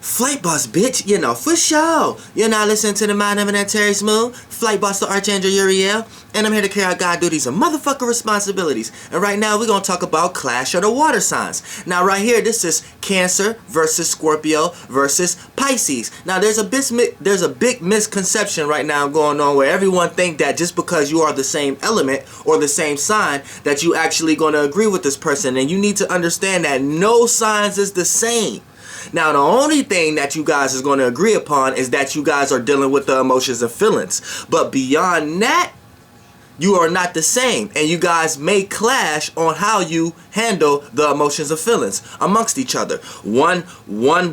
Flight boss, bitch, you know, for sure. You're not listening to the mind of an Terry Smooth, flight boss, the Archangel Uriel, and I'm here to carry out God duties and motherfucking responsibilities. And right now, we're going to talk about clash of the water signs. Now, right here, this is Cancer versus Scorpio versus Pisces. Now, there's a big misconception right now going on where everyone think that just because you are the same element or the same sign, that you actually going to agree with this person. And you need to understand that no signs is the same. Now, the only thing that you guys is going to agree upon is that you guys are dealing with the emotions and feelings. But beyond that, you are not the same. And you guys may clash on how you handle the emotions and feelings amongst each other. One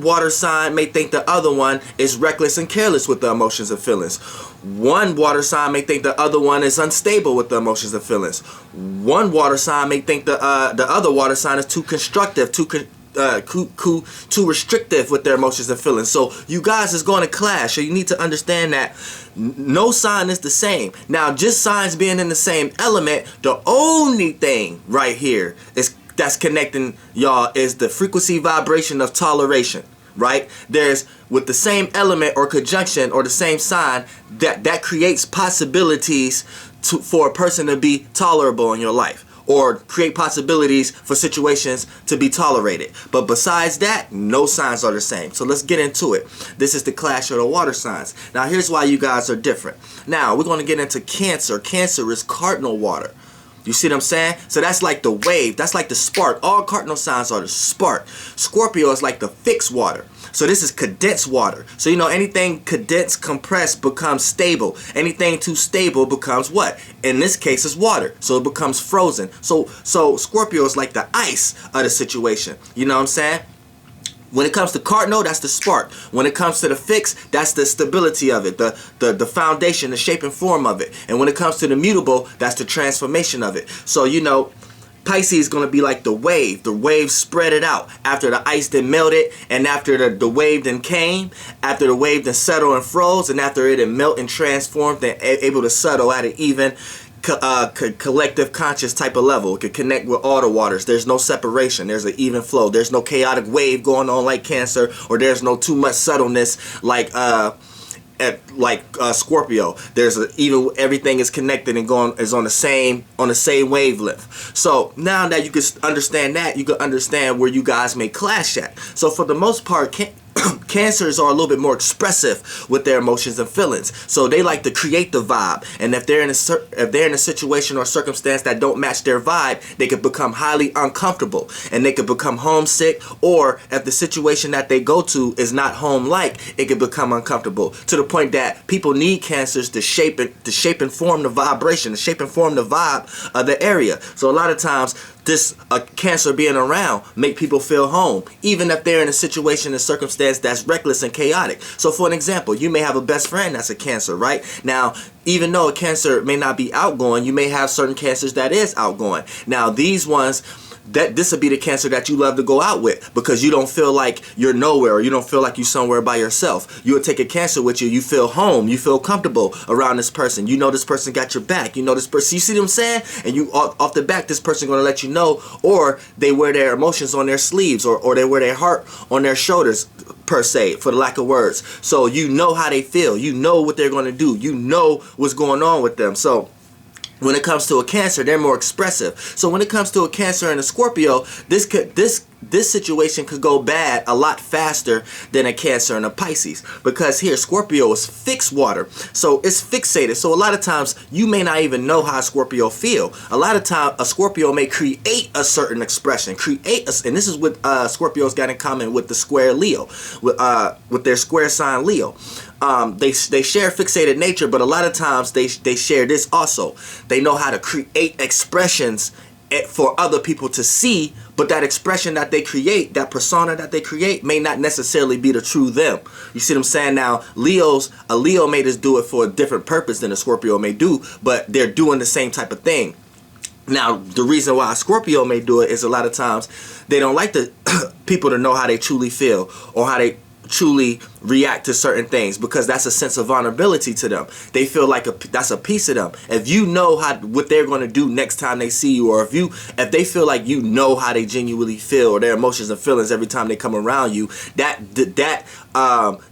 water sign may think the other one is reckless and careless with the emotions and feelings. One water sign may think the other one is unstable with the emotions and feelings. One water sign may think the other water sign is too constructive, too restrictive with their emotions and feelings. So you guys is going to clash. So you need to understand that no sign is the same. Now, just signs being in the same element, the only thing right here that's connecting y'all is the frequency vibration of toleration. Right? There's with the same element or conjunction or the same sign that creates possibilities for a person to be tolerable in your life, or create possibilities for situations to be tolerated. But besides that, no signs are the same. So let's get into it. This is the clash of the water signs. Now, here's why you guys are different. Now, we're going to get into Cancer. Cancer is cardinal water. You see what I'm saying? So that's like the wave. That's like the spark. All cardinal signs are the spark. Scorpio is like the fixed water. So this is condensed water. So, you know, anything condensed, compressed becomes stable. Anything too stable becomes what? In this case, is water. So it becomes frozen. So Scorpio is like the ice of the situation. You know what I'm saying? When it comes to cardinal, that's the spark. When it comes to the fixed, that's the stability of it, the foundation, the shape and form of it. And when it comes to the mutable, that's the transformation of it. So, you know, Pisces is going to be like the wave. The wave spread it out. After the ice then melted, and after the wave then came, after the wave then settled and froze, and after it then melt and transformed and able to settle at an even collective conscious type of level. It could connect with all the waters. There's no separation. There's an even flow. There's no chaotic wave going on like Cancer, or there's no too much subtleness like Scorpio. There's even everything is connected and is on the same wavelength. So now that you can understand that, you can understand where you guys may clash at. So for the most part, Cancers are a little bit more expressive with their emotions and feelings. So they like to create the vibe. And if they're in a situation or circumstance that don't match their vibe, they could become highly uncomfortable and they could become homesick. Or if the situation that they go to is not home-like, it could become uncomfortable to the point that people need Cancers to shape and form the vibration, to shape and form the vibe of the area. So a lot of times, this Cancer being around make people feel home, even if they're in a situation and circumstance that's reckless and chaotic. So for an example, you may have a best friend that's a Cancer, right? Now, even though a Cancer may not be outgoing, you may have certain Cancers that is outgoing. Now, these ones, this would be the Cancer that you love to go out with because you don't feel like you're nowhere, or you don't feel like you're somewhere by yourself. You would take a Cancer with you. You feel home. You feel comfortable around this person. You know this person got your back. You know this person. You see what I'm saying? And you off the back, this person going to let you know, or they wear their emotions on their sleeves, or they wear their heart on their shoulders, per se, for the lack of words. So you know how they feel. You know what they're going to do. You know what's going on with them. So when it comes to a Cancer, they're more expressive. So when it comes to a Cancer and a Scorpio, this situation could go bad a lot faster than a Cancer and a Pisces, because here Scorpio is fixed water, so it's fixated. So a lot of times you may not even know how a Scorpio feel. A lot of time a Scorpio may create a certain expression, and this is what Scorpios got in common with the square Leo, with their square sign Leo. They share fixated nature, but a lot of times they share this also. They know how to create expressions for other people to see, but that expression that they create, that persona that they create, may not necessarily be the true them. You see what I'm saying? Now, a Leo may just do it for a different purpose than a Scorpio may do, but they're doing the same type of thing. Now, the reason why a Scorpio may do it is a lot of times they don't like the people to know how they truly feel, or how they truly react to certain things, because that's a sense of vulnerability to them. They feel like that's a piece of them. If you know what they're going to do next time they see you, or if they feel like you know how they genuinely feel, or their emotions and feelings every time they come around you, that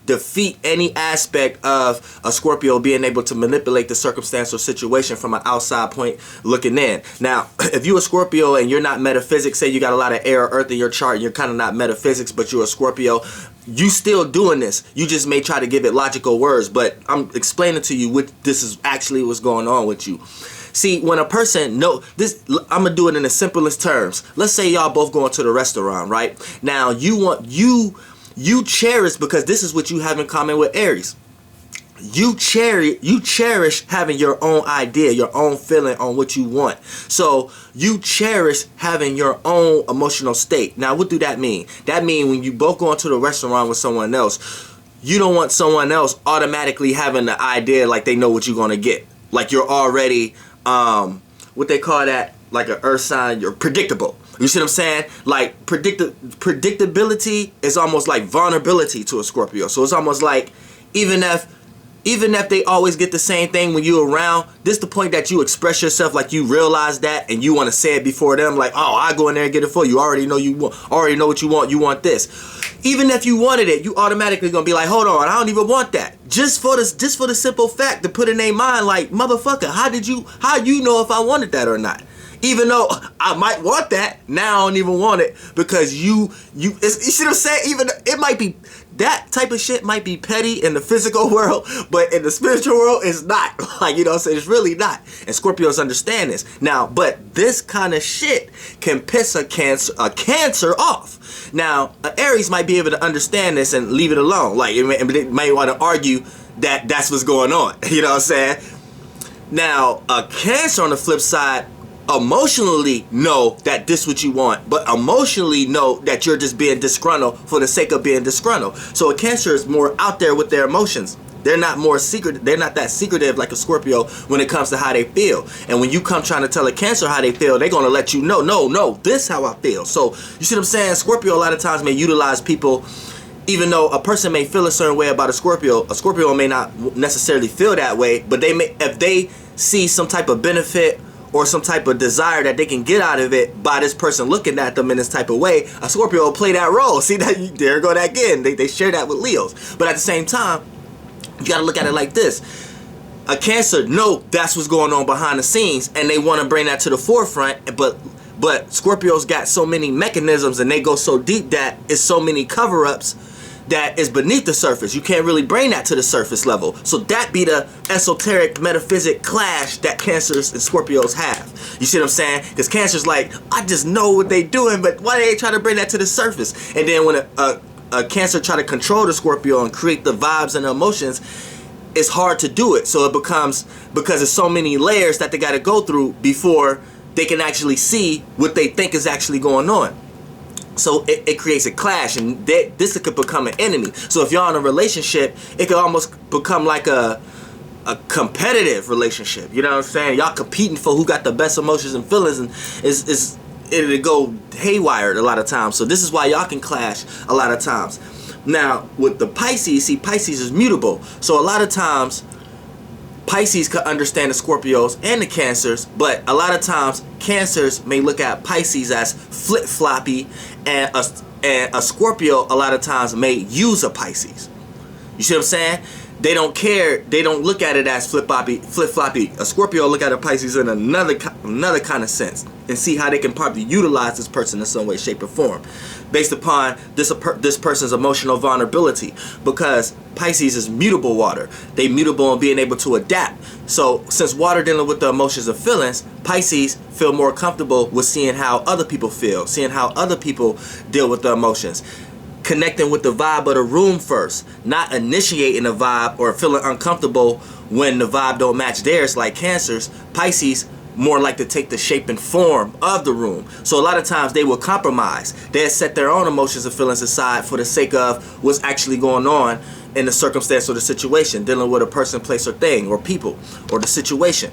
defeat any aspect of a Scorpio being able to manipulate the circumstance or situation from an outside point looking in. Now, if you're a Scorpio and you're not metaphysics, say you got a lot of air or earth in your chart, and you're kind of not metaphysics, but you're a Scorpio, you still doing this. You just may try to give it logical words, but I'm explaining to you what this is actually what's going on with you. See, when a person this, I'm gonna do it in the simplest terms. Let's say y'all both going to the restaurant, right? Now you cherish, because this is what you have in common with Aries. You cherish having your own idea, your own feeling on what you want. So you cherish having your own emotional state. Now, what do that mean? That means when you both go into the restaurant with someone else, you don't want someone else automatically having the idea like they know what you're gonna get. Like you're already what they call that, like an earth sign, you're predictable. You see what I'm saying? Like predictability is almost like vulnerability to a Scorpio. So it's almost like even if they always get the same thing when you're around, this the point that you express yourself like you realize that, and you want to say it before them, like, oh, I go in there and get it for you. Already know what you want. You want this. Even if you wanted it, you automatically gonna be like, hold on, I don't even want that. Just for the simple fact to put in their mind, like, motherfucker, how you know if I wanted that or not? Even though I might want that, now I don't even want it, because you see what I'm saying? Even it might be, that type of shit might be petty in the physical world, but in the spiritual world, it's not. Like, you know what I'm saying? It's really not. And Scorpios understand this. Now, but this kind of shit can piss a Cancer off. Now, an Aries might be able to understand this and leave it alone. Like, they may want to argue that that's what's going on. You know what I'm saying? Now, a Cancer on the flip side emotionally know that this what you want, but emotionally know that you're just being disgruntled for the sake of being disgruntled. So a Cancer is more out there with their emotions. They're not more secret. They're not that secretive like a Scorpio when it comes to how they feel. And when you come trying to tell a Cancer how they feel, they're gonna let you know, no, this how I feel. So you see what I'm saying? Scorpio a lot of times may utilize people. Even though a person may feel a certain way about a Scorpio may not necessarily feel that way, but they may, if they see some type of benefit or some type of desire that they can get out of it by this person looking at them in this type of way, a Scorpio will play that role. See that? There go that again. They share that with Leos. But at the same time, you got to look at it like this. A Cancer know that's what's going on behind the scenes, and they want to bring that to the forefront, but Scorpios got so many mechanisms, and they go so deep that it's so many cover-ups that is beneath the surface. You can't really bring that to the surface level. So that be the esoteric metaphysic clash that Cancers and Scorpios have. You see what I'm saying? Because Cancer's like, I just know what they doing, but why they try to bring that to the surface? And then when a Cancer try to control the Scorpio and create the vibes and the emotions, it's hard to do it. So it becomes, because there's so many layers that they got to go through before they can actually see what they think is actually going on. So it creates a clash, and this could become an enemy. So if y'all in a relationship, it could almost become like a competitive relationship. You know what I'm saying? Y'all competing for who got the best emotions and feelings, and it'll go haywire a lot of times. So this is why y'all can clash a lot of times. Now with the Pisces, see, Pisces is mutable. So a lot of times Pisces could understand the Scorpios and the Cancers, but a lot of times Cancers may look at Pisces as flip-floppy, and a Scorpio a lot of times may use a Pisces. You see what I'm saying? They don't care. They don't look at it as flip-floppy. A Scorpio look at a Pisces in another kind of sense, and see how they can probably utilize this person in some way, shape, or form, based upon this person's emotional vulnerability. Because Pisces is mutable water. They mutable in being able to adapt. So since water dealing with the emotions and feelings, Pisces feel more comfortable with seeing how other people feel, seeing how other people deal with the emotions, connecting with the vibe of the room first, not initiating a vibe or feeling uncomfortable when the vibe don't match theirs like Cancers. Pisces more like to take the shape and form of the room. So a lot of times they will compromise. They'll set their own emotions and feelings aside for the sake of what's actually going on in the circumstance or the situation, dealing with a person, place, or thing, or people, or the situation.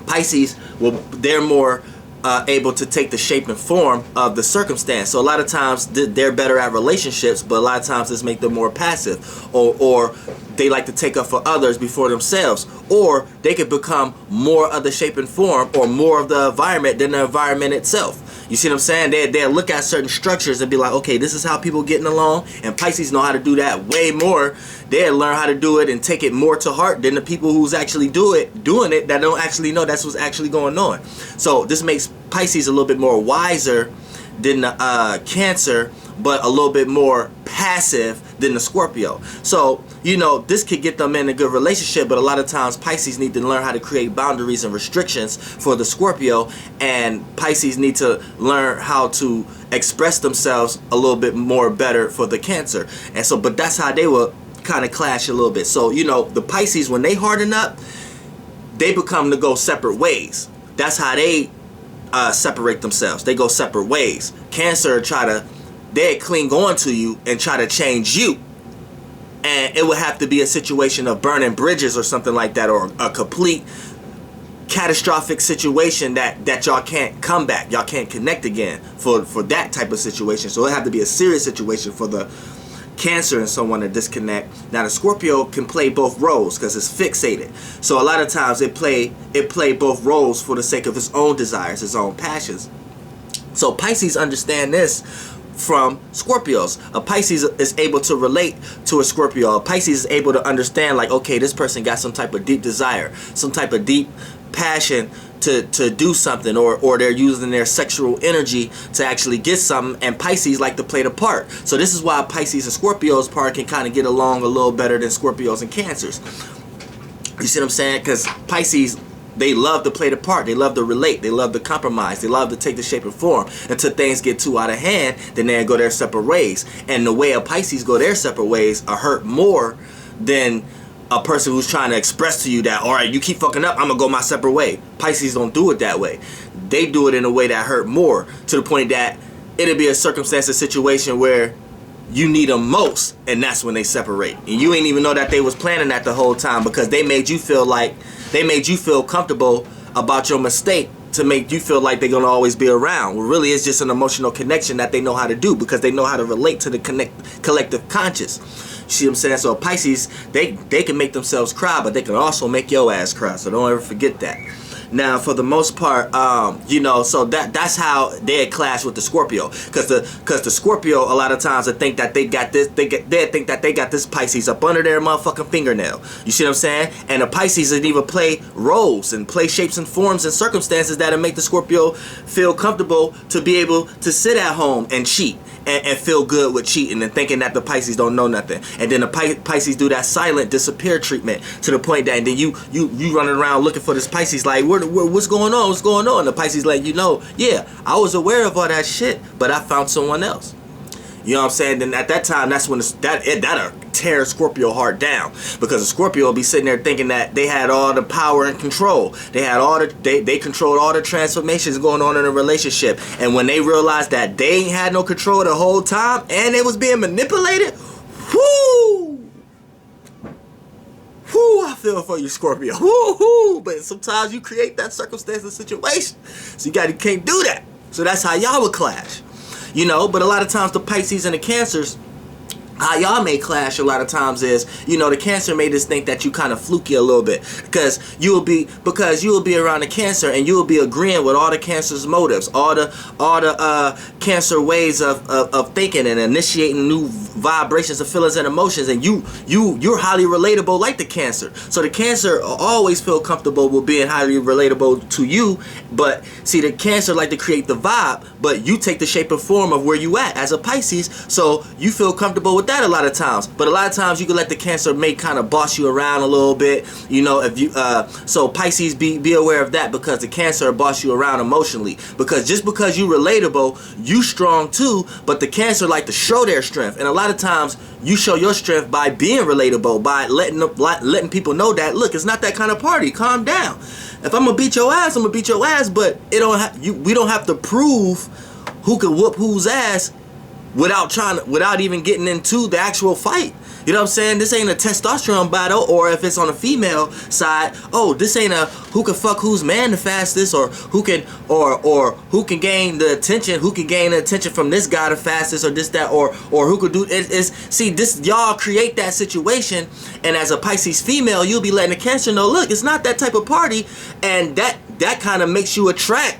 Pisces, well, they're more able to take the shape and form of the circumstance. So a lot of times they're better at relationships, but a lot of times this make them more passive, or they like to take up for others before themselves, or they could become more of the shape and form or more of the environment than the environment itself. You see what I'm saying? They'll look at certain structures and be like, okay, this is how people getting along, and Pisces know how to do that way more. They'll learn how to do it and take it more to heart than the people who's actually doing it that don't actually know that's what's actually going on. So this makes Pisces a little bit more wiser than the Cancer, but a little bit more passive than the Scorpio. So, you know, this could get them in a good relationship, but a lot of times Pisces need to learn how to create boundaries and restrictions for the Scorpio, and Pisces need to learn how to express themselves a little bit more better for the Cancer. And so, but that's how they will kind of clash a little bit. So, you know, the Pisces, when they harden up, they become to go separate ways. That's how they separate themselves. They go separate ways. Cancer they cling on to you and try to change you, and it would have to be a situation of burning bridges or something like that, or a complete catastrophic situation that y'all can't come back, y'all can't connect again for that type of situation. So it have to be a serious situation for the Cancer and someone to disconnect. Now the Scorpio can play both roles because it's fixated. So a lot of times it play both roles for the sake of its own desires, its own passions. So Pisces understand this from Scorpios. A Pisces is able to relate to a Scorpio. A Pisces is able to understand, like, okay, this person got some type of deep desire, some type of deep passion to do something, or they're using their sexual energy to actually get something, and Pisces like to play the part. So this is why Pisces and Scorpios part can kind of get along a little better than Scorpios and Cancers. You see what I'm saying? Because Pisces, they love to play the part. They love to relate. They love to compromise. They love to take the shape and form until things get too out of hand. Then they go their separate ways. And the way a Pisces go their separate ways are hurt more than a person who's trying to express to you that, all right, you keep fucking up, I'm gonna go my separate way. Pisces don't do it that way. They do it in a way that hurt more, to the point that it'll be a circumstance, a situation where you need them most, and that's when they separate. And you ain't even know that they was planning that the whole time, because they made you feel comfortable about your mistake to make you feel like they're gonna always be around. Well, really, it's just an emotional connection that they know how to do, because they know how to relate to the collective conscious. You see what I'm saying? So Pisces, they can make themselves cry, but they can also make your ass cry. So don't ever forget that. Now, for the most part, you know, so that's how they clash with the Scorpio, because the Scorpio a lot of times they think that they got this, they think that they got this Pisces up under their motherfucking fingernail. You see what I'm saying? And the Pisces would even play roles and play shapes and forms and circumstances that'll make the Scorpio feel comfortable to be able to sit at home and cheat. And feel good with cheating and thinking that the Pisces don't know nothing. And then the Pisces do that silent disappear treatment, to the point that, and then you running around looking for this Pisces like, what's going on? What's going on? And the Pisces let you know, yeah, I was aware of all that shit, but I found someone else. You know what I'm saying? Then at that time, that's when that'll tear Scorpio heart down, because the Scorpio will be sitting there thinking that they had all the power and control. They had they controlled all the transformations going on in a relationship. And when they realized that they ain't had no control the whole time and they was being manipulated, whoo, I feel for you, Scorpio. Woo. But sometimes you create that circumstance and situation, so you can't do that. So that's how y'all would clash. You know, but a lot of times the Pisces and the Cancers, how y'all may clash a lot of times is, you know, the Cancer made us think that you kind of fluky a little bit, because you will be around the Cancer and you will be agreeing with all the Cancer's motives, all the Cancer ways of thinking and initiating new vibrations of feelings and emotions, and you're highly relatable like the Cancer. So the Cancer always feel comfortable with being highly relatable to you, but see, the Cancer like to create the vibe, but you take the shape and form of where you at as a Pisces, so you feel comfortable with that a lot of times. But a lot of times you can let the Cancer mate kind of boss you around a little bit, you know. If you so Pisces, be aware of that, because the Cancer will boss you around emotionally, because just because you relatable, you strong too, but the Cancer like to show their strength, and a lot of times you show your strength by being relatable, by letting people know that, look, it's not that kind of party, calm down. If I'm gonna beat your ass, I'm gonna beat your ass, but we don't have to prove who can whoop whose ass without even getting into the actual fight. You know what I'm saying? This ain't a testosterone battle, or if it's on the female side, oh, this ain't a who can fuck who's man the fastest, or who can who can gain the attention from this guy the fastest, or this that, or who could do it. See, this, y'all create that situation, and as a Pisces female, you'll be letting the Cancer know, look, it's not that type of party, and that kind of makes you attract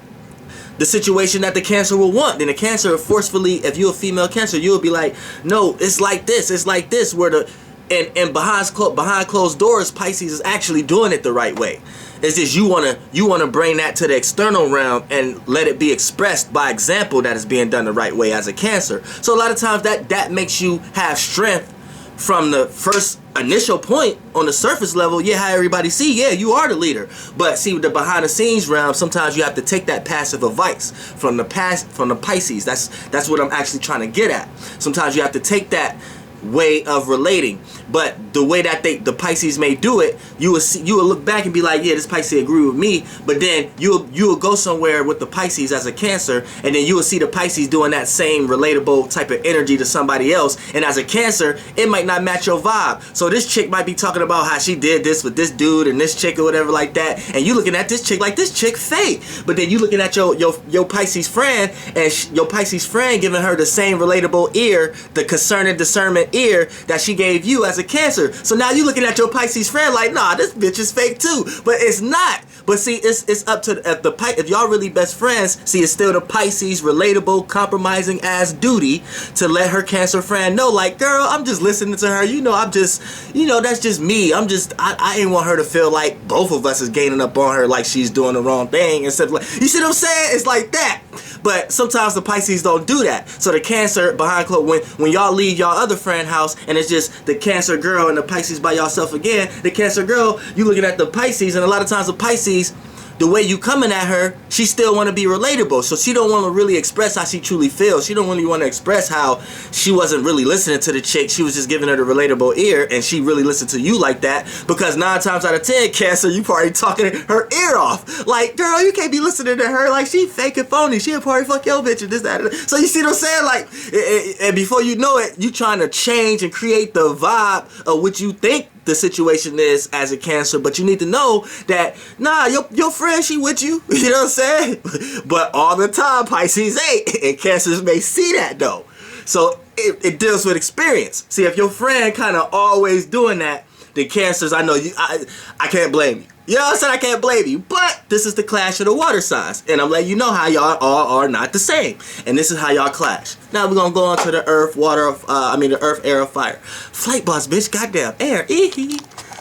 the situation that the Cancer will want. Then the Cancer forcefully, if you're a female Cancer, you'll be like, no, it's like this, where the and behind closed doors, Pisces is actually doing it the right way. It's just you wanna bring that to the external realm and let it be expressed by example that is being done the right way as a Cancer. So a lot of times that makes you have strength from the first initial point on the surface level. Yeah, how everybody see, yeah, you are the leader. But see, the behind the scenes realm, sometimes you have to take that passive advice from the Pisces. That's what I'm actually trying to get at. Sometimes you have to take that way of relating, but the way that the Pisces may do it, you will look back and be like, yeah, this Pisces agree with me, but then you'll go somewhere with the Pisces as a Cancer, and then you will see the Pisces doing that same relatable type of energy to somebody else, and as a Cancer, it might not match your vibe. So this chick might be talking about how she did this with this dude and this chick or whatever like that, and you looking at this chick like, this chick fake, but then you looking at your Pisces friend, and your Pisces friend giving her the same relatable ear, the concern and discernment ear that she gave you as a Cancer. So now you looking at your Pisces friend like, nah, this bitch is fake too. But it's not. But see, it's up to if y'all really best friends, see, it's still the Pisces relatable, compromising ass duty to let her Cancer friend know, like, girl, I'm just listening to her. I'm just, that's just me. I ain't want her to feel like both of us is gaining up on her like she's doing the wrong thing. Instead of like, you see what I'm saying? It's like that. But sometimes the Pisces don't do that. So the Cancer behind closed, when y'all leave y'all other friend house and it's just the Cancer girl and the Pisces by yourself again, the Cancer girl, you looking at the Pisces, and a lot of times the Pisces, the way you coming at her, she still want to be relatable. So she don't want to really express how she truly feels. She don't really want to express how she wasn't really listening to the chick. She was just giving her the relatable ear, and she really listened to you like that. Because 9 times out of 10, Cancer, you probably talking her ear off. Like, girl, you can't be listening to her. Like, she fake and phony. She'll probably fuck your bitch and this, that, and that. So you see what I'm saying? Like, and before you know it, you trying to change and create the vibe of what you think the situation is as a Cancer, but you need to know that, nah, your friend, she with you, you know what I'm saying? But all the time, Pisces ain't, and Cancers may see that though. So it deals with experience. See, if your friend kind of always doing that, the Cancers, I know you, I can't blame you. You know what I'm saying? I can't blame you. But this is the clash of the water signs. And I'm letting you know how y'all all are not the same. And this is how y'all clash. Now we're going to go on to the earth, water, the earth, air, or fire. Flight boss, bitch. Goddamn. Air.